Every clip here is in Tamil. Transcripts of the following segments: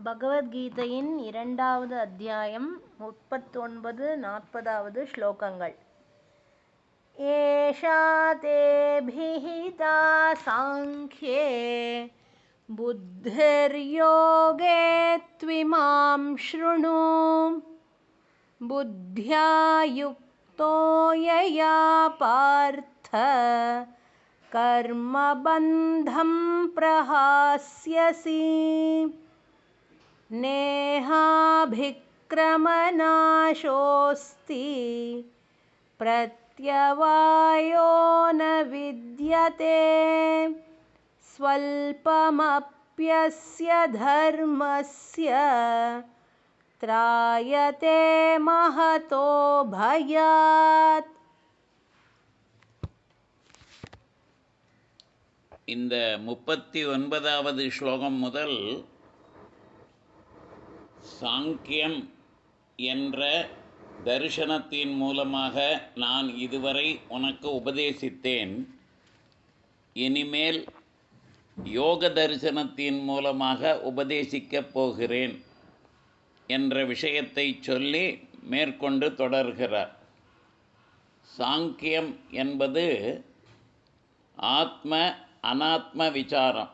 பகவத்கீதையின் 2வது அத்தியாயம் 39-40 ஸ்லோகங்கள். ஏஷா தே பிஹிதா சாங்க்யே புத்திர்யோகே த்விமாம் ஷ்ருணு புத்யா யுக்தோ யயா பார்த்த கர்மபந்தம் பிரஹாஸ்யசி நேஹாபிக்ரமநாசோஸ்தி பிரத்யவாயோ ந வித்யதே ஸ்வல்பமப்யஸ்ய தர்மஸ்ய த்ராயதே மஹதோ பயாத். இந்த 39வது ஸ்லோகம் முதல் சாங்கியம் என்ற தரிசனத்தின் மூலமாக நான் இதுவரை உனக்கு உபதேசித்தேன். இனிமேல் யோக தரிசனத்தின் மூலமாக உபதேசிக்கப் போகிறேன் என்ற விஷயத்தை சொல்லி மேற்கொண்டு தொடர்கிறார். சாங்கியம் என்பது ஆத்ம அனாத்ம விசாரம்.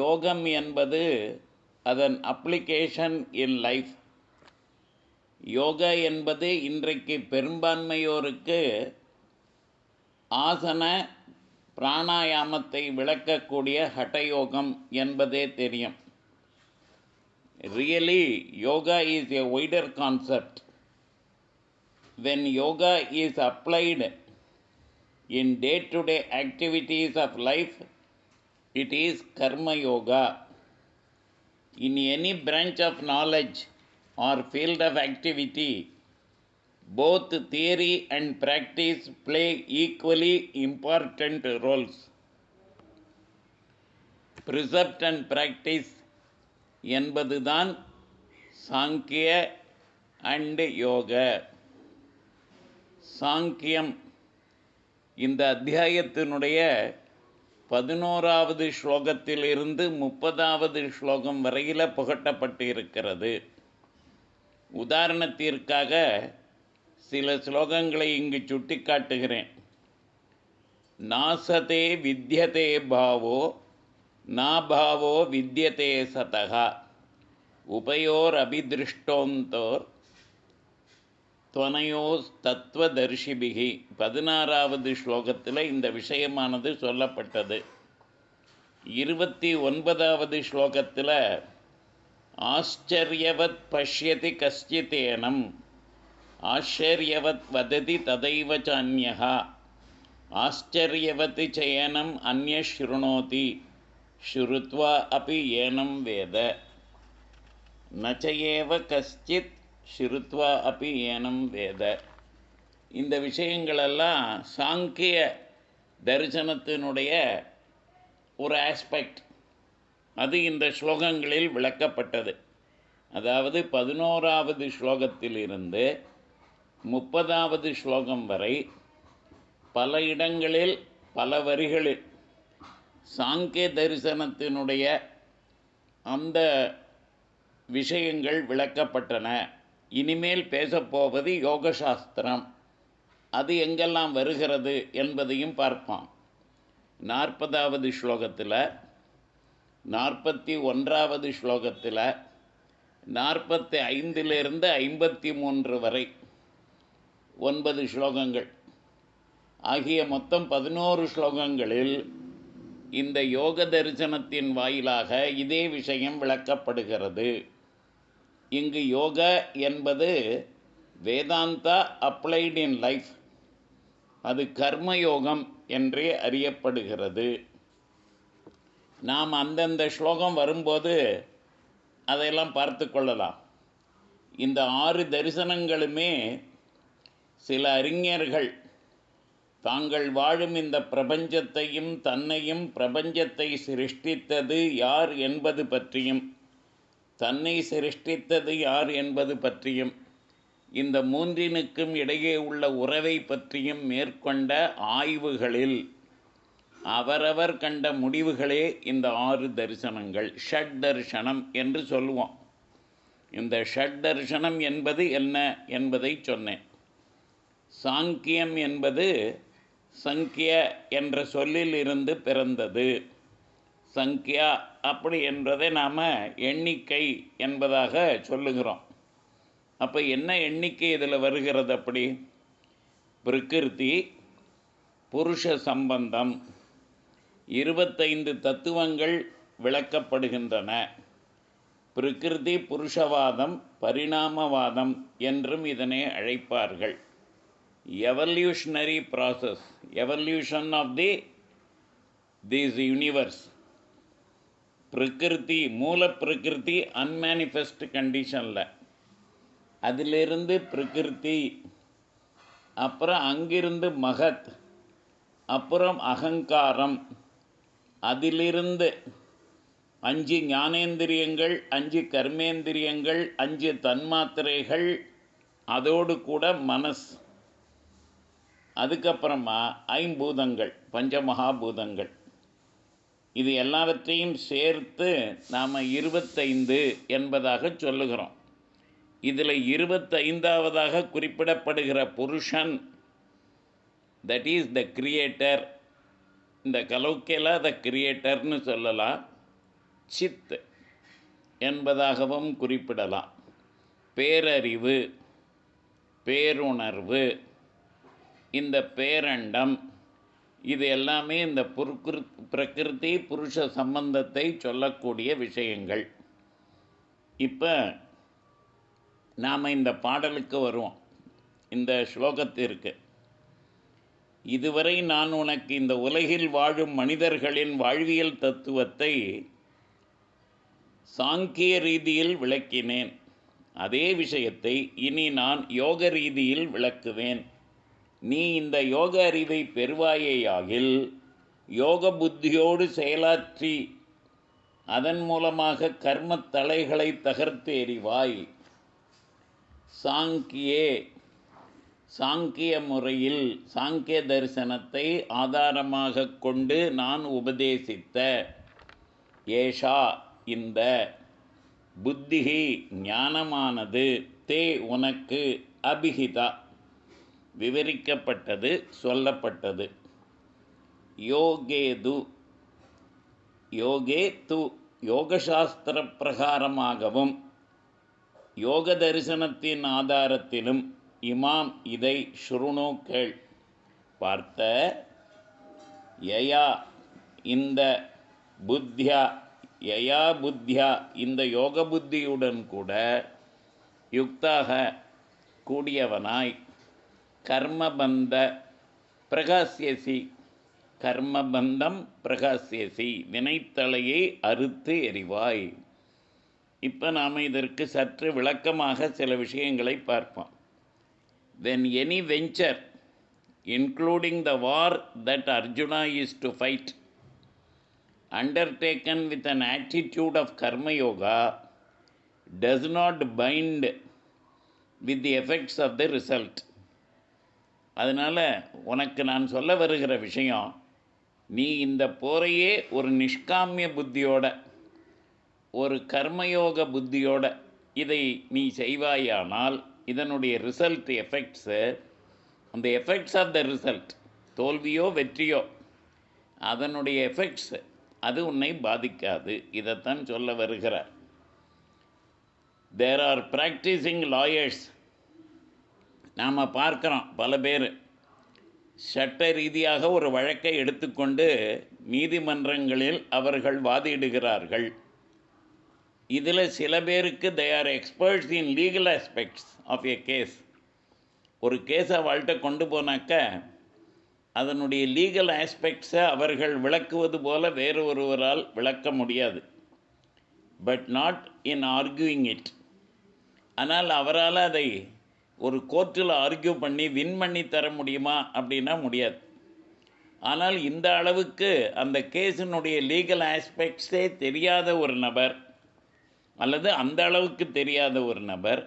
யோகம் என்பது அதன் அப்ளிகேஷன் இன் லைஃப். யோகா என்பது இன்றைக்கு பெரும்பான்மையோருக்கு ஆசன பிராணாயாமத்தை விளக்கக்கூடிய ஹட்டயோகம் என்பதே தெரியும். Really yoga is a wider concept. When yoga is applied in day-to-day activities of life, it is karma yoga. In any branch of knowledge or field of activity, both theory and practice play equally important roles. Precept and practice என்பதுதான் சாங்கிய அண்ட் யோகா. சாங்கியம் இந்த அத்தியாயத்தினுடைய 11வது ஸ்லோகத்திலிருந்து 30வது ஸ்லோகம் வரையில் புகட்டப்பட்டு இருக்கிறது. உதாரணத்திற்காக சில ஸ்லோகங்களை இங்கு சுட்டி காட்டுகிறேன். நாசதே வித்யதே பாவோ நாபாவோ வித்யதே சதகா உபயோர் அபிதிருஷ்டோந்தோர் துவனையோஸ் தத்துவதர்ஷிபிகி. 16வது ஸ்லோகத்தில் இந்த விஷயமானது சொல்லப்பட்டது. 29வது ஸ்லோகத்தில் ஆச்சரியவத் பஷ்யதி கஷ்டித்தேனம் ஆச்சரியவத் வததி ததைவ சான்யஹா ஆச்சரியவத் சேனம் அந்ய ஸ்ருணோதி ஸ்ருத்வா அபி ஏனம் வேத நச்சயேவ கஷ்டித் ஸ்ருத்வா அபி ஏனம் வேத. இந்த விஷயங்களெல்லாம் சாங்கிய தரிசனத்தினுடைய ஒரு ஆஸ்பெக்ட். அது இந்த ஸ்லோகங்களில் விளக்கப்பட்டது. அதாவது 11வது ஸ்லோகத்திலிருந்து 30வது ஸ்லோகம் வரை பல இடங்களில் பல வரிகளில் சாங்கிய தரிசனத்தினுடைய அந்த விஷயங்கள் விளக்கப்பட்டன. இனிமேல் பேசப்போவது யோகசாஸ்திரம். அது எங்கெல்லாம் வருகிறது என்பதையும் பார்ப்போம். 40வது ஸ்லோகத்தில் 41வது ஸ்லோகத்தில் 45லிருந்து 53 வரை 9 ஸ்லோகங்கள் ஆகிய மொத்தம் 11 ஸ்லோகங்களில் இந்த யோக தரிசனத்தின் வாயிலாக இதே விஷயம் விளக்கப்படுகிறது. இங்கு யோகா என்பது வேதாந்தா அப்ளைடு இன் லைஃப். அது கர்மயோகம் என்றே அறியப்படுகிறது. நாம் அந்தந்த ஸ்லோகம் வரும்போது அதையெல்லாம் பார்த்து கொள்ளலாம். இந்த 6 தரிசனங்களுமே சில அறிஞர்கள் தாங்கள் வாழும் இந்த பிரபஞ்சத்தையும் தன்னையும் பிரபஞ்சத்தை சிருஷ்டித்தது யார் என்பது பற்றியும் தன்னை சிருஷ்டித்தது யார் என்பது பற்றியும் இந்த மூன்றினுக்கும் இடையே உள்ள உறவை பற்றியும் மேற்கொண்ட ஆய்வுகளில் அவரவர் கண்ட முடிவுகளே இந்த 6 தரிசனங்கள். ஷட் தர்ஷனம் என்று சொல்லுவோம். இந்த ஷட் தர்ஷனம் என்பது என்ன என்பதை சொன்னேன். சாங்கியம் என்பது சங்கிய என்ற சொல்லில் இருந்து பிறந்தது. சங்கியா அப்படி என்பதை நாம் எண்ணிக்கை என்பதாக சொல்லுகிறோம். அப்போ என்ன எண்ணிக்கை இதில் வருகிறது? அப்படி பிரகிருதி, புருஷ சம்பந்தம், 25 தத்துவங்கள் விளக்கப்படுகின்றன. பிரகிருதி புருஷவாதம், பரிணாமவாதம் என்றும் இதனை அழைப்பார்கள். Evolutionary process, evolution of this universe. பிரகிருதி, மூல பிரகிருதி அன்மேனிஃபெஸ்ட் கண்டிஷனில், அதிலிருந்து பிரகிருதி, அப்புறம் அங்கிருந்து மகத், அப்புறம் அகங்காரம், அதிலிருந்து 5 ஞானேந்திரியங்கள், 5 கர்மேந்திரியங்கள், 5 தன்மாத்திரைகள், அதோடு கூட மனஸ், அதுக்கப்புறமா 5 பூதங்கள், பஞ்சமகாபூதங்கள். இது எல்லாவற்றையும் சேர்த்து நாம் 25 என்பதாக சொல்லுகிறோம். இதில் 25ஆவதாக குறிப்பிடப்படுகிற புருஷன், தட் இஸ் த கிரியேட்டர். இந்த கலோக்கேலா த கிரியேட்டர்னு சொல்லலாம். சித் என்பதாகவும் குறிப்பிடலாம். பேரறிவு, பேருணர்வு, இந்த பேரண்டம், இது எல்லாமே இந்த பிரகிருதி புருஷ சம்பந்தத்தை சொல்லக்கூடிய விஷயங்கள். இப்போ நாம் இந்த பாடலுக்கு வருவோம், இந்த ஸ்லோகத்திற்கு. இதுவரை நான் உனக்கு இந்த உலகில் வாழும் மனிதர்களின் வாழ்வியல் தத்துவத்தை சாங்கிய ரீதியில் விளக்கினேன். அதே விஷயத்தை இனி நான் யோக ரீதியில் விளக்குவேன். நீ இந்த யோக அறிவை பெறுவாயேயாகில் யோக புத்தியோடு செயலாற்றி அதன் மூலமாக கர்மத் தலைகளை தகர்த்து எறிவாய். சாங்கியே, சாங்கிய முறையில், சாங்கிய தரிசனத்தை ஆதாரமாக கொண்டு நான் உபதேசித்த ஏஷா, இந்த புத்திஹி ஞானமானது, தே உனக்கு, அபிஹிதா விவரிக்கப்பட்டது, சொல்லப்பட்டது. யோகேது, யோகே து யோகசாஸ்திர பிரகாரமாகவும் யோக தரிசனத்தின் ஆதாரத்திலும் இமாம் இதை ஸ்ருணு கேள். பார்த்த யயா இந்த புத்தியா, யயா புத்தியா இந்த யோக புத்தியுடன் கூட யுக்தாக கூடியவனாய் கர்மபந்த பிரகாசியசி, கர்மபந்தம் பிரகாசியசி, வினைத்தலையை அறுத்து எறிவாய். இப்போ நாம் இதற்கு சற்று விளக்கமாக சில விஷயங்களை பார்ப்போம். When any venture, including the war that Arjuna is to fight, undertaken with an attitude of karma yoga, does not bind with the effects of the result. அதனால் உனக்கு நான் சொல்ல வருகிற விஷயம், நீ இந்த போரையே ஒரு நிஷ்காமிய புத்தியோட, ஒரு கர்மயோக புத்தியோட இதை நீ செய்வாயானால் இதனுடைய ரிசல்ட் எஃபெக்ட்ஸு, அந்த எஃபெக்ட்ஸ் ஆஃப் த ரிசல்ட், தோல்வியோ வெற்றியோ, அதனுடைய எஃபெக்ட்ஸு அது உன்னை பாதிக்காது. இதைத்தான் சொல்ல வருகிறார். தேர் ஆர் ப்ராக்டிசிங் லாயர்ஸ், நாம் பார்க்குறோம் பல பேர் சட்ட ரீதியாக ஒரு வழக்கை எடுத்துக்கொண்டு நீதிமன்றங்களில் அவர்கள் வாதிடுகிறார்கள். இதில் சில பேருக்கு they are experts in legal aspects of a case. ஒரு கேஸை அவள்கிட்ட கொண்டு போனாக்க அதனுடைய லீகல் ஆஸ்பெக்ட்ஸை அவர்கள் விளக்குவது போல வேறு ஒருவரால் விளக்க முடியாது. But not in arguing it. ஆனால் அவரால் அதை ஒரு கோர்ட்டில் ஆர்கியூ பண்ணி வின் பண்ணி தர முடியுமா அப்படின்னா முடியாது. ஆனால் இந்த அளவுக்கு அந்த கேஸினுடைய லீகல் ஆஸ்பெக்ட்ஸே தெரியாத ஒரு நபர், அல்லது அந்த அளவுக்கு தெரியாத ஒரு நபர்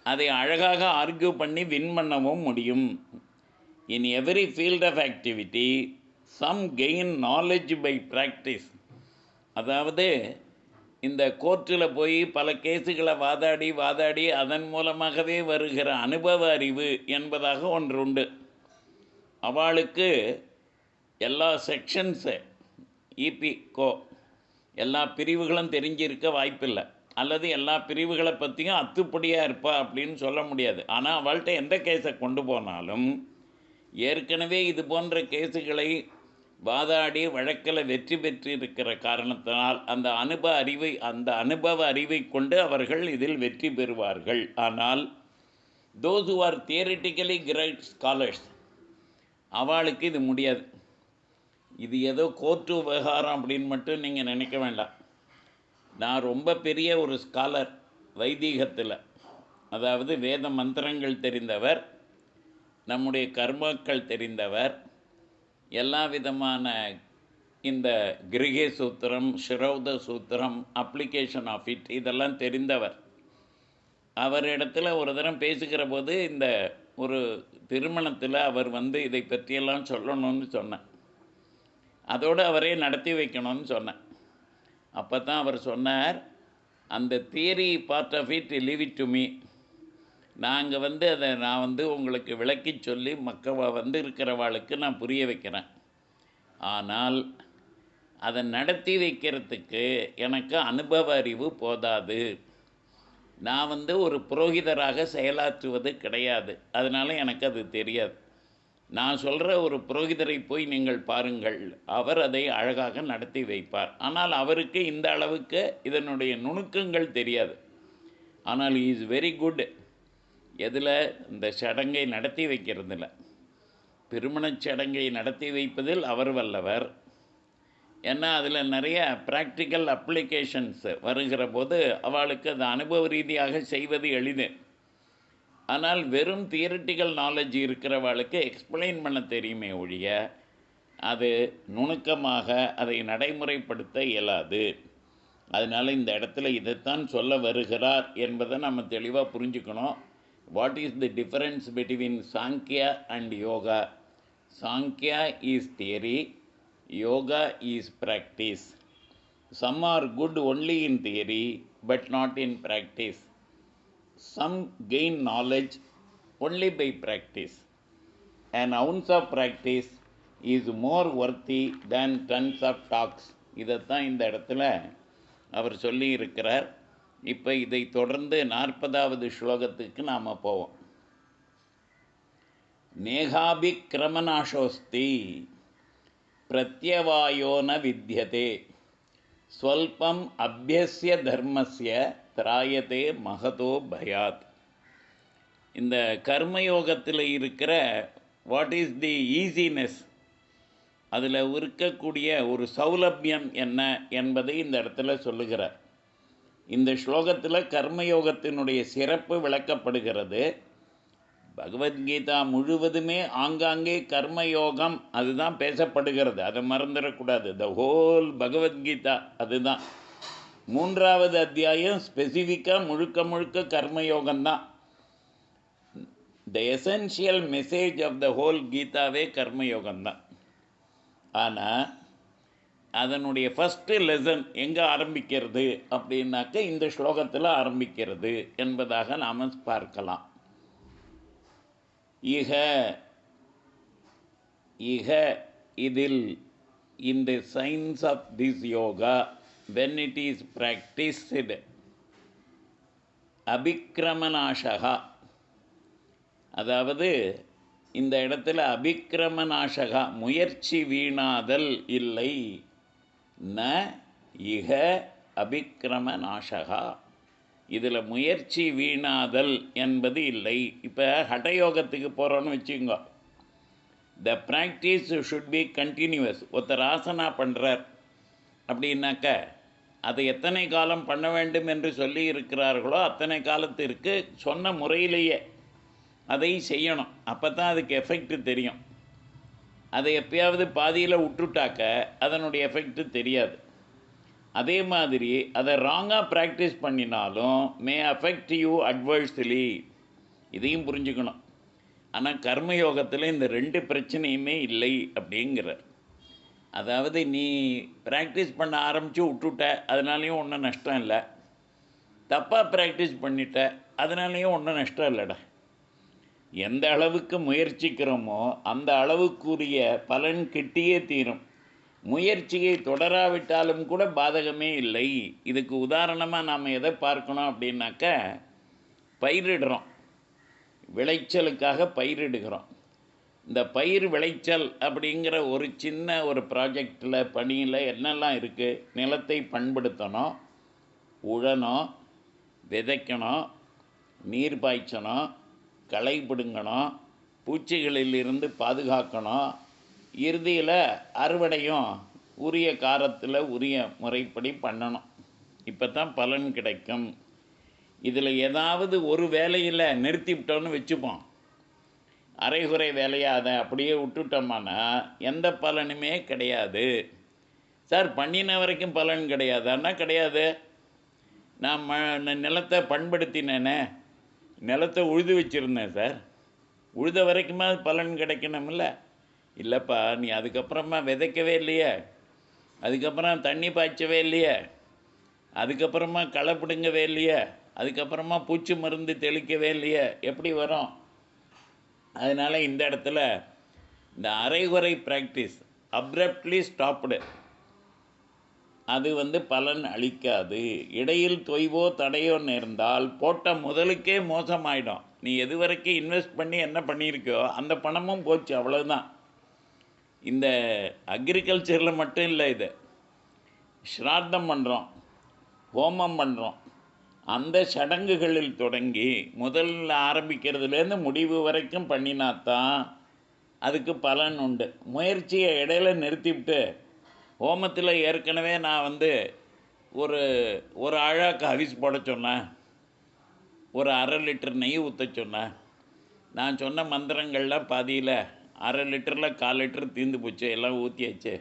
அதை அழகாக ஆர்கியூ பண்ணி வின் பண்ணவும் முடியும். In every field of activity some gain knowledge by practice. அதாவது இந்த கோர்ட்டில் போய் பல கேஸுகளை வாதாடி அதன் மூலமாகவே வருகிற அனுபவ அறிவு என்பதாக ஒன்று உண்டு. அவளுக்கு எல்லா செக்ஷன்ஸு இபிகோ எல்லா பிரிவுகளும் தெரிஞ்சிருக்க வாய்ப்பில்லை, அல்லது எல்லா பிரிவுகளை பற்றியும் அத்துப்படியாக இருப்பா அப்படின்னு சொல்ல முடியாது. ஆனால் அவள்கிட்ட எந்த கேஸை கொண்டு போனாலும் ஏற்கனவே இது போன்ற கேஸுகளை வாதாடி வழக்கில் வெற்றி பெற்று இருக்கிற காரணத்தினால் அந்த அனுபவ அறிவை கொண்டு அவர்கள் இதில் வெற்றி பெறுவார்கள். ஆனால் those who are theoretically great scholars, அவளுக்கு இது முடியாது. இது ஏதோ கோர்ட்டு விவகாரம் அப்படின்னு மட்டும் நீங்கள் நினைக்க வேண்டாம். நான் ரொம்ப பெரிய ஒரு ஸ்காலர் வைதீகத்தில், அதாவது வேத மந்திரங்கள் தெரிந்தவர், நம்முடைய கர்மாக்கள் தெரிந்தவர், எல்லா விதமான இந்த கிரிகே சூத்திரம், ஸ்ரௌத சூத்திரம், அப்ளிகேஷன் ஆஃப் இட் இதெல்லாம் தெரிந்தவர். அவரிடத்துல ஒரு தரம் பேசுகிற போது இந்த ஒரு திருமணத்தில் அவர் இதை பற்றியெல்லாம் சொல்லணும்னு சொன்னேன். அதோடு அவரே நடத்தி வைக்கணும்னு சொன்னேன். அப்போ தான் அவர் சொன்னார், அந்த theory part of it leave it to me. நாங்கள் அதை நான் உங்களுக்கு விளக்கி சொல்லி இருக்கிறவாளுக்கு நான் புரிய வைக்கிறேன். ஆனால் அதை நடத்தி வைக்கிறதுக்கு எனக்கு அனுபவ அறிவு போதாது. நான் ஒரு புரோகிதராக செயலாற்றுவது கிடையாது, அதனால் எனக்கு அது தெரியாது. நான் சொல்கிற ஒரு புரோகிதரை போய் நீங்கள் பாருங்கள், அவர் அதை அழகாக நடத்தி வைப்பார். ஆனால் அவருக்கு இந்த அளவுக்கு இதனுடைய நுணுக்கங்கள் தெரியாது. ஆனால் he is very good. எதில்? இந்த சடங்கை நடத்தி வைக்கிறதில்ல. திருமணச் சடங்கை நடத்தி வைப்பதில் அவர் வல்லவர். ஏன்னா அதில் நிறைய ப்ராக்டிக்கல் அப்ளிகேஷன்ஸ் வருகிற போது அவளுக்கு அது அனுபவ ரீதியாக செய்வது எளிது. ஆனால் வெறும் தியரிட்டிக்கல் நாலேஜ் இருக்கிறவளுக்கு எக்ஸ்பிளைன் பண்ண தெரியுமே ஒழிய அது நுணுக்கமாக அதை நடைமுறைப்படுத்த இயலாது. அதனால் இந்த இடத்துல இதைத்தான் சொல்ல வருகிறார் என்பதை நம்ம தெளிவாக புரிஞ்சுக்கணும். What is the difference between Sankhya and yoga? Sankhya is theory, yoga is practice. Some are good only in theory but not in practice. Some gain knowledge only by practice. An ounce of practice is more worthy than tons of talks. இதைத்தான் இந்த இடத்துல அவர் சொல்லி இருக்கிறார். இப்போ இதை தொடர்ந்து 40வது ஸ்லோகத்துக்கு நாம் போவோம். நேகாபிக்ரமநாசோஸ்தி பிரத்யவாயோ ந வித்யதே ஸ்வல்பம் அபியஸ்ய தர்மஸ்ய திராயத்தே மகதோ பயாத். இந்த கர்மயோகத்தில் இருக்கிற வாட் இஸ் தி ஈஸினஸ், அதில் இருக்கக்கூடிய ஒரு சௌலபியம் என்ன என்பதை இந்த இடத்துல சொல்லுகிறார். இந்த ஸ்லோகத்தில் கர்மயோகத்தினுடைய சிறப்பு விளக்கப்படுகிறது. பகவத்கீதா முழுவதுமே ஆங்காங்கே கர்மயோகம் அதுதான் பேசப்படுகிறது, அதை மறந்துடக்கூடாது. த ஹோல் பகவத்கீதா அதுதான். 3வது அத்தியாயம் ஸ்பெசிஃபிக்காக முழுக்க கர்மயோகம்தான். The essential message of the whole கீதாவே கர்மயோகம்தான். ஆனால் அதனுடைய ஃபஸ்ட்டு லெசன் எங்கே ஆரம்பிக்கிறது அப்படின்னாக்க இந்த ஸ்லோகத்தில் ஆரம்பிக்கிறது என்பதாக நாம் பார்க்கலாம். இக இதில் இந்த science of this yoga when it is practiced அபிக்ரமநாசகா, அதாவது இந்த இடத்துல அபிக்ரமநாசகா முயற்சி வீணாதல் இல்லை. ந இக அபிக்ரமநாசகா, இதில் முயற்சி வீணாதல் என்பது இல்லை. இப்போ ஹடயோகத்துக்கு போகிறோன்னு வச்சுக்கோங்க, த ப்ராக்டிஸ் ஷுட் பி கண்டினியூவஸ். ஒருத்தர் ஆசனா பண்ணுறார் அப்படின்னாக்க அதை எத்தனை காலம் பண்ண வேண்டும் என்று சொல்லி இருக்கிறார்களோ அத்தனை காலத்திற்கு சொன்ன முறையிலேயே அதை செய்யணும். அப்போ தான் அதுக்கு எஃபெக்ட் தெரியும். அதை எப்பயாவது பாதியில் விட்டுட்டாக்க அதனுடைய எஃபெக்ட் தெரியாது. அதே மாதிரி அதை ராங்காக ப்ராக்டிஸ் பண்ணினாலும் மே அஃபெக்ட் யூ அட்வர்ஸ்லி, இதையும் புரிஞ்சுக்கணும். ஆனால் கர்மயோகத்தில் இந்த 2 பிரச்சனையுமே இல்லை அப்படிங்கிறார். அதாவது நீ ப்ராக்டிஸ் பண்ண ஆரம்பித்து விட்டுட்ட, அதனாலேயும் ஒன்றும் நஷ்டம் இல்லை. தப்பாக ப்ராக்டிஸ் பண்ணிட்ட, அதனாலேயும் ஒன்றும் நஷ்டம் இல்லைடா. எந்த அளவுக்கு முயற்சிக்கிறோமோ அந்த அளவுக்குரிய பலன் கிட்டியே தீரும். முயற்சியை தொடராவிட்டாலும் கூட பாதகமே இல்லை. இதுக்கு உதாரணமாக நாம் எதை பார்க்கணும் அப்படின்னாக்க, பயிரிடுறோம், விளைச்சலுக்காக பயிரிடுகிறோம். இந்த பயிர் விளைச்சல் அப்படிங்கிற ஒரு சின்ன ஒரு ப்ராஜெக்டில் பணியில் என்னெல்லாம் இருக்குது? நிலத்தை பண்படுத்தணும், உழணும், விதைக்கணும், நீர் பாய்ச்சணும், களை பிடுங்கணும், பூச்சிகளிலிருந்து பாதுகாக்கணும், இறுதியில் அறுவடையும் உரிய காலத்தில் உரிய முறைப்படி பண்ணணும். இப்போ தான் பலன் கிடைக்கும். இதில் ஏதாவது ஒரு வேலையில் நிறுத்திவிட்டோன்னு வச்சுப்போம், அரைகுறை வேலையாக அதை அப்படியே விட்டுட்டோம்னா எந்த பலனுமே கிடையாது. சார் பண்ணின வரைக்கும் பலன் கிடையாதுன்னா கிடையாது. நான் நிலத்தை பண்படுத்தினேனே, நிலத்தை உழுது வச்சுருந்தேன் சார், உழுத வரைக்குமா பலன் கிடைக்கணும்ல? இல்லைப்பா, நீ அதுக்கப்புறமா விதைக்கவே இல்லையே, அதுக்கப்புறம் தண்ணி பாய்ச்சவே இல்லையே, அதுக்கப்புறமா களை பிடுங்கவே இல்லையே, அதுக்கப்புறமா பூச்சி மருந்து தெளிக்கவே இல்லையே, எப்படி வரும்? அதனால் இந்த இடத்துல இந்த அரைகுறை ப்ராக்டிஸ், அப்ரப்ட்லி ஸ்டாப்டு, அது பலன் அளிக்காது. இடையில் தொய்வோ தடையோ நேர்ந்தால் போட்ட முதலுக்கே மோசமாயிடும். நீ எது வரைக்கும் இன்வெஸ்ட் பண்ணி என்ன பண்ணியிருக்கோ அந்த பணமும் போச்சு, அவ்வளோதான். இந்த அக்ரிகல்ச்சரில் மட்டும் இல்லை, இது ஸ்ராத்தம் பண்ணுறோம், ஹோமம் பண்ணுறோம், அந்த சடங்குகளில் தொடங்கி முதல்ல ஆரம்பிக்கிறதுலேருந்து முடிவு வரைக்கும் பண்ணினாத்தான் அதுக்கு பலன் உண்டு. முயற்சியை இடையில நிறுத்திவிட்டு, ஹோமத்தில் ஏற்கனவே நான் ஒரு அழாக்கு அவிஸ் போட சொன்னேன், ஒரு 1/2 லிட்டர் நெய் ஊற்ற சொன்னேன், நான் சொன்ன மந்திரங்கள்லாம் பாதியில் 1/2 லிட்டரில் 1/4 லிட்டர் தீர்ந்து போச்சு, எல்லாம் ஊற்றியாச்சு,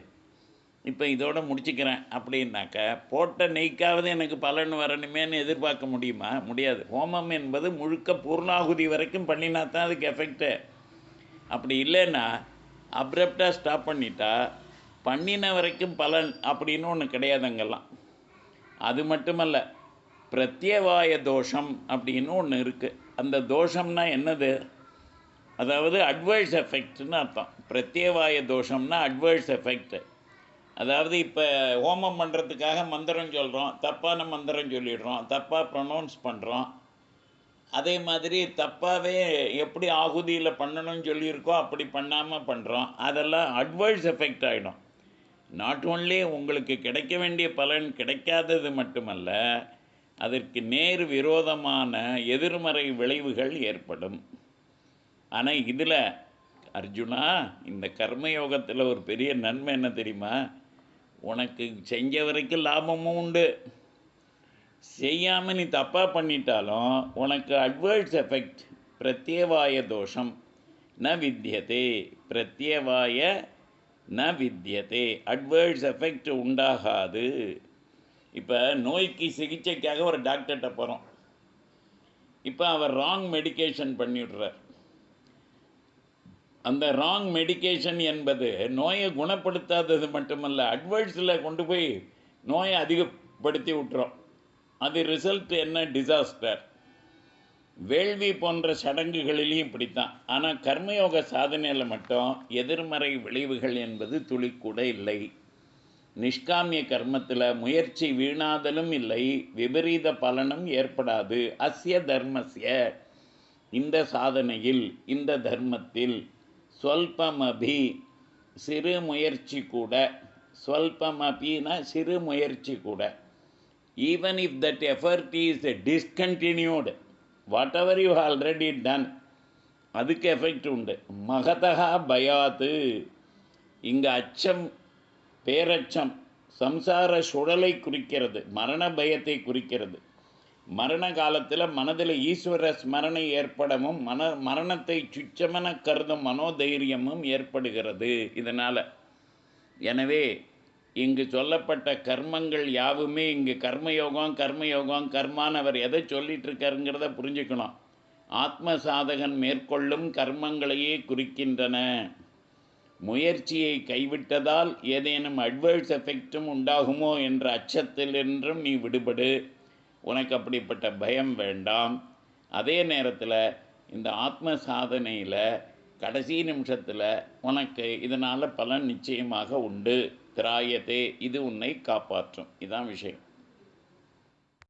இப்போ இதோடு முடிச்சுக்கிறேன் அப்படின்னாக்க போட்ட நெய்க்காவது எனக்கு பலன் வரணுமேன்னு எதிர்பார்க்க முடியுமா? முடியாது. ஹோமம் என்பது முழுக்க பூர்ணாகுதி வரைக்கும் பண்ணினா தான் அதுக்கு எஃபெக்டு. அப்படி இல்லைன்னா அப்ரப்டாக ஸ்டாப் பண்ணிட்டா பண்ணின வரைக்கும் பலன் அப்படின்னு ஒன்று கிடையாது அங்கெல்லாம். அது மட்டுமல்ல, பிரத்யவாய தோஷம் அப்படின்னு ஒன்று இருக்குது. அந்த தோஷம்னா என்னது? அதாவது அட்வர்ஸ் எஃபெக்ட்னு அர்த்தம். பிரத்யவாய தோஷம்னா அட்வர்ஸ் எஃபெக்ட். அதாவது இப்போ ஹோமம் பண்ணுறதுக்காக மந்திரம் சொல்கிறோம், தப்பான மந்திரம் சொல்லிடுறோம், தப்பாக ப்ரொனவுன்ஸ் பண்ணுறோம். அதே மாதிரி தப்பாகவே எப்படி ஆகுதியில் பண்ணணும்னு சொல்லியிருக்கோம் அப்படி பண்ணாமல் பண்ணுறோம். அதெல்லாம் அட்வர்ஸ் எஃபெக்ட் ஆகிடும். நாட் ஓன்லி உங்களுக்கு கிடைக்க வேண்டிய பலன் கிடைக்காதது மட்டுமல்ல, அதற்கு நேர் விரோதமான எதிர்மறை விளைவுகள் ஏற்படும். ஆனால் இதில் அர்ஜுனா, இந்த கர்மயோகத்தில் ஒரு பெரிய நன்மை என்ன தெரியுமா? உனக்கு செஞ்ச வரைக்கும் லாபமும் உண்டு, செய்யாமல் நீ தப்பாக பண்ணிட்டாலும் உனக்கு அட்வர்ஸ் எஃபெக்ட், பிரத்யவாய தோஷம் ந வித்தியதே, பிரத்யவாய ந வித்தியதே, அட்வர்ஸ் எஃபெக்ட் உண்டாகாது. இப்போ நோய்க்கு சிகிச்சைக்காக ஒரு டாக்டர்கிட்ட போகிறோம், இப்போ அவர் ராங் மெடிக்கேஷன் பண்ணிவிடுறார். அந்த ராங் மெடிக்கேஷன் என்பது நோயை குணப்படுத்தாதது மட்டுமல்ல, அட்வர்ஸில் கொண்டு போய் நோயை அதிகப்படுத்தி விட்டுறோம். அது ரிசல்ட் என்ன? டிசாஸ்டர். வேள்வி போன்ற சடங்குகளிலையும் இப்படித்தான். ஆனால் கர்மயோக சாதனையில் மட்டும் எதிர்மறை விளைவுகள் என்பது துளிக்கூட இல்லை. நிஷ்காமிய கர்மத்தில் முயற்சி வீணாதலும் இல்லை, விபரீத பலனும் ஏற்படாது. அஸ்ய தர்மஸ்ய, இந்த சாதனையில், இந்த தர்மத்தில் ஸ்வல்பமபி, சிறு முயற்சி கூட, ஸ்வல்பமபினா சிறு முயற்சி கூட, even if that effort is discontinued, what ever you already done, அதுக்கு எஃபெக்ட் உண்டு. மகதா பயாத்து, இங்கே அச்சம், பேரச்சம் சம்சார சுழலை குறிக்கிறது, மரண பயத்தை குறிக்கிறது. மரண காலத்தில் மனதில் ஈஸ்வர ஸ்மரணை ஏற்படவும் மரணத்தை சுச்சமென கருதும் மனோதைரியமும் ஏற்படுகிறது இதனால். எனவே இங்கு சொல்லப்பட்ட கர்மங்கள் யாவுமே, இங்கு கர்மயோகம் கர்மயோகம் கர்மான்னு அவர் எதை சொல்லிட்டு இருக்காருங்கிறத புரிஞ்சுக்கணும். ஆத்ம சாதகன் மேற்கொள்ளும் கர்மங்களையே குறிக்கின்றன. முயற்சியை கைவிட்டதால் ஏதேனும் அட்வர்ஸ் எஃபெக்டும் உண்டாகுமோ என்ற அச்சத்திலின்றும் நீ விடுபடு. உனக்கு அப்படிப்பட்ட பயம் வேண்டாம். அதே நேரத்தில் இந்த ஆத்ம சாதனையில் கடைசி நிமிஷத்தில் உனக்கு இதனால் பலன் நிச்சயமாக உண்டு. திராயத்தே, இது உன்னை காப்பாற்றும். இதுதான் விஷயம்.